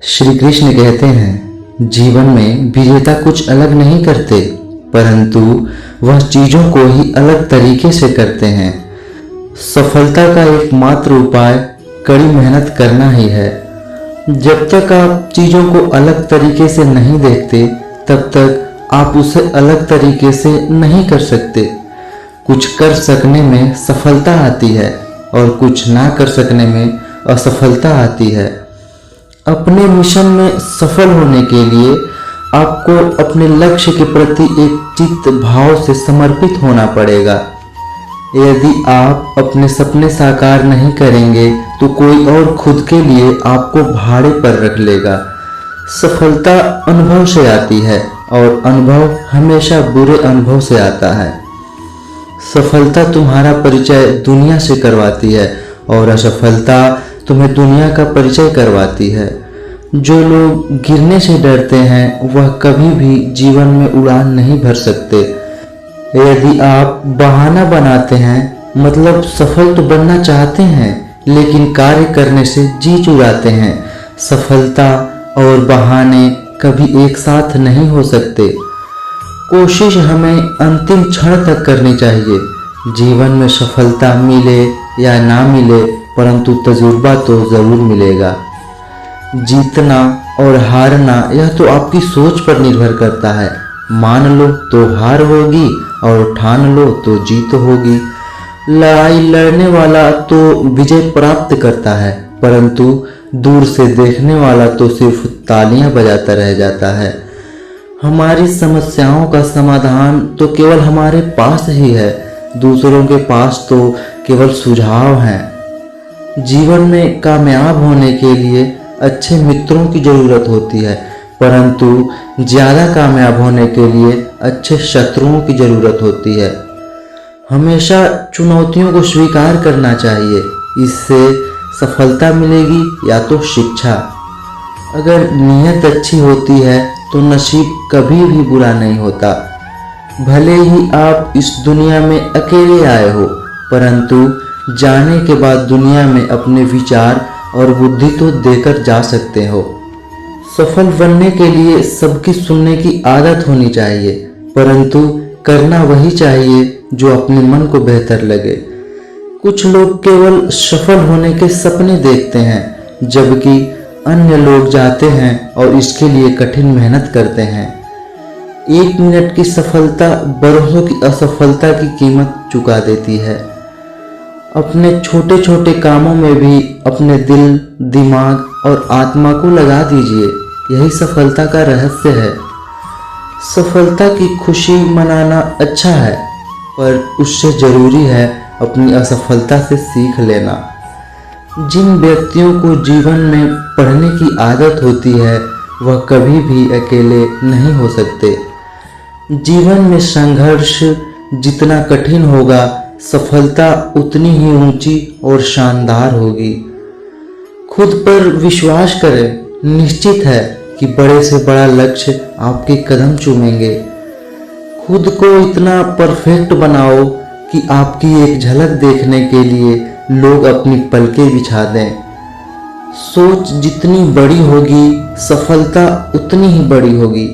श्री कृष्ण कहते हैं, जीवन में विजेता कुछ अलग नहीं करते, परंतु वह चीजों को ही अलग तरीके से करते हैं। सफलता का एकमात्र उपाय कड़ी मेहनत करना ही है। जब तक आप चीजों को अलग तरीके से नहीं देखते, तब तक आप उसे अलग तरीके से नहीं कर सकते। कुछ कर सकने में सफलता आती है और कुछ ना कर सकने में असफलता आती है। अपने मिशन में सफल होने के लिए आपको अपने लक्ष्य के प्रति एक चित्त भाव से समर्पित होना पड़ेगा। यदि आप अपने सपने साकार नहीं करेंगे तो कोई और खुद के लिए आपको भाड़े पर रख लेगा। सफलता अनुभव से आती है और अनुभव हमेशा बुरे अनुभव से आता है। सफलता तुम्हारा परिचय दुनिया से करवाती है और असफलता तुम्हें दुनिया का परिचय करवाती है। जो लोग गिरने से डरते हैं वह कभी भी जीवन में उड़ान नहीं भर सकते। यदि आप बहाना बनाते हैं, मतलब सफल तो बनना चाहते हैं लेकिन कार्य करने से जी चुराते हैं। सफलता और बहाने कभी एक साथ नहीं हो सकते। कोशिश हमें अंतिम क्षण तक करनी चाहिए। जीवन में सफलता मिले या ना मिले, परंतु तजुर्बा तो जरूर मिलेगा। जीतना और हारना यह तो आपकी सोच पर निर्भर करता है। मान लो तो हार होगी और ठान लो तो जीत होगी। लड़ाई लड़ने वाला तो विजय प्राप्त करता है, परंतु दूर से देखने वाला तो सिर्फ तालियां बजाता रह जाता है। हमारी समस्याओं का समाधान तो केवल हमारे पास ही है, दूसरों के पास तो केवल सुझाव हैं। जीवन में कामयाब होने के लिए अच्छे मित्रों की जरूरत होती है, परंतु ज्यादा कामयाब होने के लिए अच्छे शत्रुओं की जरूरत होती है। हमेशा चुनौतियों को स्वीकार करना चाहिए, इससे सफलता मिलेगी या तो शिक्षा। अगर नीयत अच्छी होती है तो नसीब कभी भी बुरा नहीं होता। भले ही आप इस दुनिया में अकेले आए हो, परंतु जाने के बाद दुनिया में अपने विचार और बुद्धि तो देकर जा सकते हो। सफल बनने के लिए सबकी सुनने की आदत होनी चाहिए, परंतु करना वही चाहिए जो अपने मन को बेहतर लगे। कुछ लोग केवल सफल होने के सपने देखते हैं, जबकि अन्य लोग जाते हैं और इसके लिए कठिन मेहनत करते हैं। 1 मिनट की सफलता बरसों की असफलता की कीमत चुका देती है। अपने छोटे छोटे कामों में भी अपने दिल, दिमाग और आत्मा को लगा दीजिए, यही सफलता का रहस्य है। सफलता की खुशी मनाना अच्छा है, पर उससे जरूरी है अपनी असफलता से सीख लेना। जिन व्यक्तियों को जीवन में पढ़ने की आदत होती है वह कभी भी अकेले नहीं हो सकते। जीवन में संघर्ष जितना कठिन होगा, सफलता उतनी ही ऊंची और शानदार होगी। खुद पर विश्वास करें, निश्चित है कि बड़े से बड़ा लक्ष्य आपके कदम चूमेंगे। खुद को इतना परफेक्ट बनाओ कि आपकी एक झलक देखने के लिए लोग अपनी पलकें बिछा दें। सोच जितनी बड़ी होगी, सफलता उतनी ही बड़ी होगी।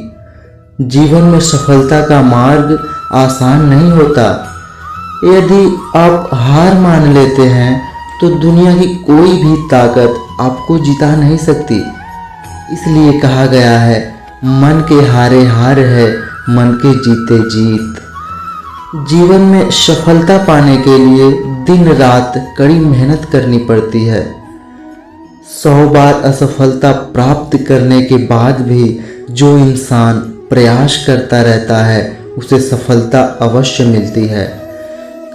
जीवन में सफलता का मार्ग आसान नहीं होता। यदि आप हार मान लेते हैं तो दुनिया की कोई भी ताकत आपको जिता नहीं सकती। इसलिए कहा गया है, मन के हारे हार है, मन के जीते जीत। जीवन में सफलता पाने के लिए दिन रात कड़ी मेहनत करनी पड़ती है। 100 बार असफलता प्राप्त करने के बाद भी जो इंसान प्रयास करता रहता है उसे सफलता अवश्य मिलती है।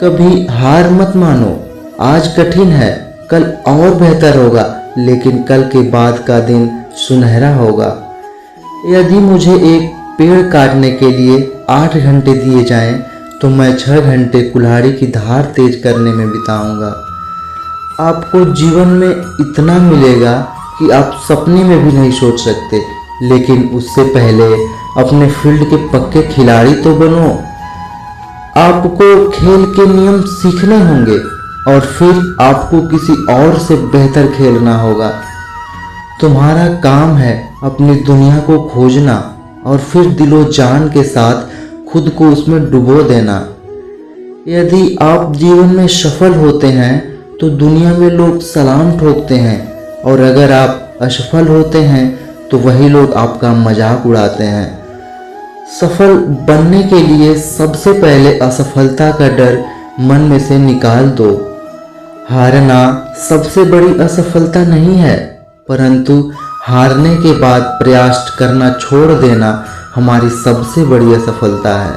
कभी हार मत मानो। आज कठिन है, कल और बेहतर होगा, लेकिन कल के बाद का दिन सुनहरा होगा। यदि मुझे एक पेड़ काटने के लिए 8 घंटे दिए जाएं, तो मैं 6 घंटे कुल्हाड़ी की धार तेज करने में बिताऊंगा। आपको जीवन में इतना मिलेगा कि आप सपने में भी नहीं सोच सकते, लेकिन उससे पहले अपने फील्ड के पक्के खिलाड़ी तो बनो। आपको खेल के नियम सीखने होंगे और फिर आपको किसी और से बेहतर खेलना होगा। तुम्हारा काम है अपनी दुनिया को खोजना और फिर दिलो जान के साथ खुद को उसमें डुबो देना। यदि आप जीवन में सफल होते हैं तो दुनिया में लोग सलाम ठोकते हैं, और अगर आप असफल होते हैं तो वही लोग आपका मजाक उड़ाते हैं। सफल बनने के लिए सबसे पहले असफलता का डर मन में से निकाल दो। हारना सबसे बड़ी असफलता नहीं है, परंतु हारने के बाद प्रयास करना छोड़ देना हमारी सबसे बड़ी असफलता है।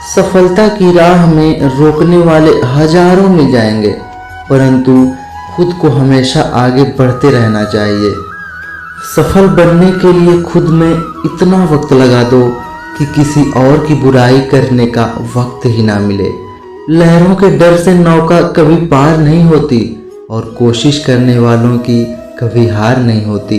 सफलता की राह में रोकने वाले हजारों मिल जाएंगे, परंतु खुद को हमेशा आगे बढ़ते रहना चाहिए। सफल बनने के लिए खुद में इतना वक्त लगा दो कि किसी और की बुराई करने का वक्त ही ना मिले। लहरों के डर से नौका कभी पार नहीं होती और कोशिश करने वालों की कभी हार नहीं होती।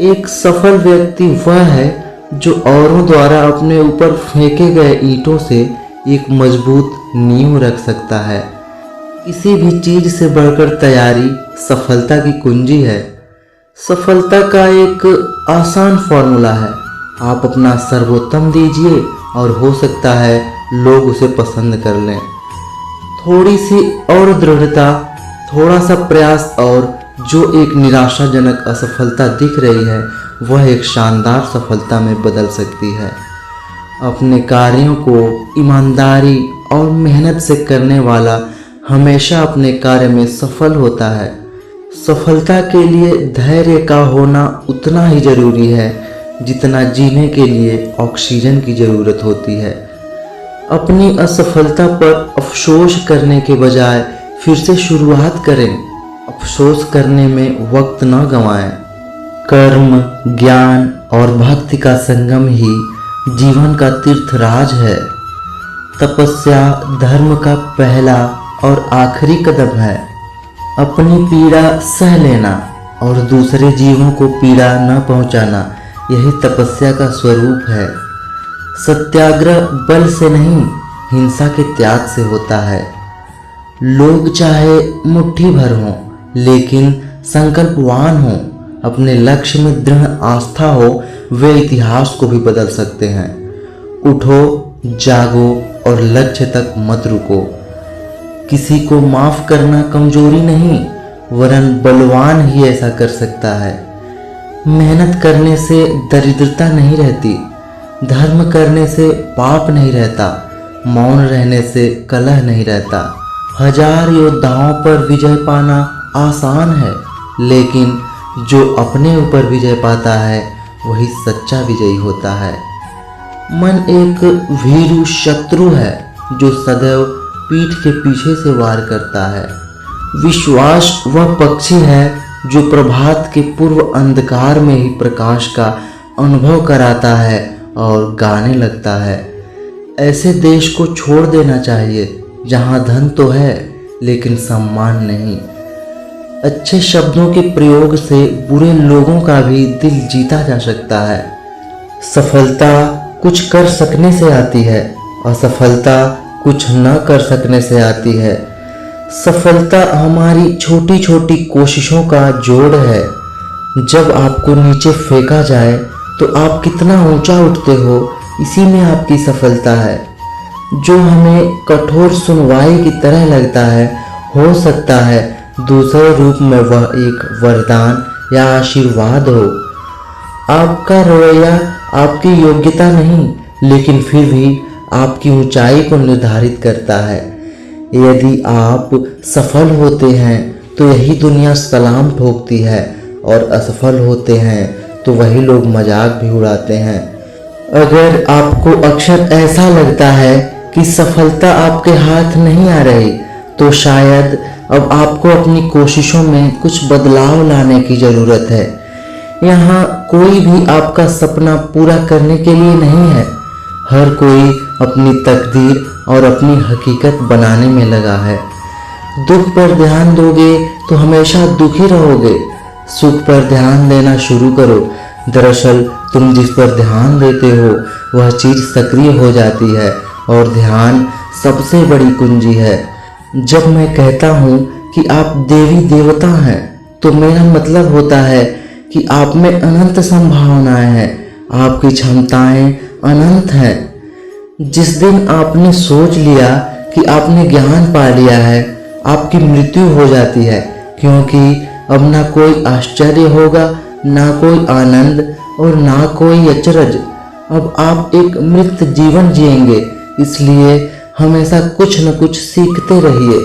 एक सफल व्यक्ति वह है जो औरों द्वारा अपने ऊपर फेंके गए ईंटों से एक मजबूत नींव रख सकता है। किसी भी चीज से बढ़कर तैयारी सफलता की कुंजी है। सफलता का एक आसान फॉर्मूला है, आप अपना सर्वोत्तम दीजिए और हो सकता है लोग उसे पसंद कर लें। थोड़ी सी और दृढ़ता, थोड़ा सा प्रयास, और जो एक निराशाजनक असफलता दिख रही है वह एक शानदार सफलता में बदल सकती है। अपने कार्यों को ईमानदारी और मेहनत से करने वाला हमेशा अपने कार्य में सफल होता है। सफलता के लिए धैर्य का होना उतना ही जरूरी है जितना जीने के लिए ऑक्सीजन की जरूरत होती है। अपनी असफलता पर अफसोस करने के बजाय फिर से शुरुआत करें। अफसोस करने में वक्त न गंवाएं। कर्म, ज्ञान और भक्ति का संगम ही जीवन का तीर्थराज है। तपस्या धर्म का पहला और आखिरी कदम है। अपनी पीड़ा सह लेना और दूसरे जीवों को पीड़ा न पहुंचाना, यही तपस्या का स्वरूप है। सत्याग्रह बल से नहीं, हिंसा के त्याग से होता है। लोग चाहे मुट्ठी भर हों, लेकिन संकल्पवान हों, अपने लक्ष्य में दृढ़ आस्था हो, वे इतिहास को भी बदल सकते हैं। उठो, जागो और लक्ष्य तक मत रुको। किसी को माफ करना कमजोरी नहीं, वरन बलवान ही ऐसा कर सकता है। मेहनत करने से दरिद्रता नहीं रहती, धर्म करने से पाप नहीं रहता, मौन रहने से कलह नहीं रहता। हजार योद्धाओं पर विजय पाना आसान है, लेकिन जो अपने ऊपर विजय पाता है वही सच्चा विजयी होता है। मन एक भीरू शत्रु है जो सदैव पीठ के पीछे से वार करता है। विश्वास वह पक्षी है जो प्रभात के पूर्व अंधकार में ही प्रकाश का अनुभव कराता है और गाने लगता है। ऐसे देश को छोड़ देना चाहिए जहाँ धन तो है लेकिन सम्मान नहीं। अच्छे शब्दों के प्रयोग से बुरे लोगों का भी दिल जीता जा सकता है। सफलता कुछ कर सकने से आती है, असफलता कुछ न कर सकने से आती है। सफलता हमारी छोटी छोटी कोशिशों का जोड़ है। जब आपको नीचे फेंका जाए तो आप कितना ऊंचा उठते हो, इसी में आपकी सफलता है। जो हमें कठोर सुनवाई की तरह लगता है, हो सकता है दूसरे रूप में वह एक वरदान या आशीर्वाद हो। आपका रवैया आपकी योग्यता नहीं, लेकिन फिर भी आपकी ऊंचाई को निर्धारित करता है। यदि आप सफल होते हैं तो यही दुनिया सलाम ठोकती है, और असफल होते हैं तो वही लोग मजाक भी उड़ाते हैं। अगर आपको अक्सर ऐसा लगता है कि सफलता आपके हाथ नहीं आ रही, तो शायद अब आपको अपनी कोशिशों में कुछ बदलाव लाने की ज़रूरत है। यहाँ कोई भी आपका सपना पूरा करने के लिए नहीं है। हर कोई अपनी तकदीर और अपनी हकीकत बनाने में लगा है। दुख पर ध्यान दोगे तो हमेशा दुखी रहोगे। सुख पर ध्यान देना शुरू करो। दरअसल तुम जिस पर ध्यान देते हो वह चीज़ सक्रिय हो जाती है, और ध्यान सबसे बड़ी कुंजी है। जब मैं कहता हूँ कि आप देवी देवता हैं तो मेरा मतलब होता है कि आप में अनंत संभावनाएं हैं, आपकी क्षमताएं अनंत हैं। जिस दिन आपने सोच लिया कि आपने ज्ञान पा लिया है, आपकी मृत्यु हो जाती है, क्योंकि अब ना कोई आश्चर्य होगा, ना कोई आनंद और ना कोई अचरज। अब आप एक मृत जीवन जिएंगे। इसलिए हमेशा कुछ न कुछ सीखते रहिए।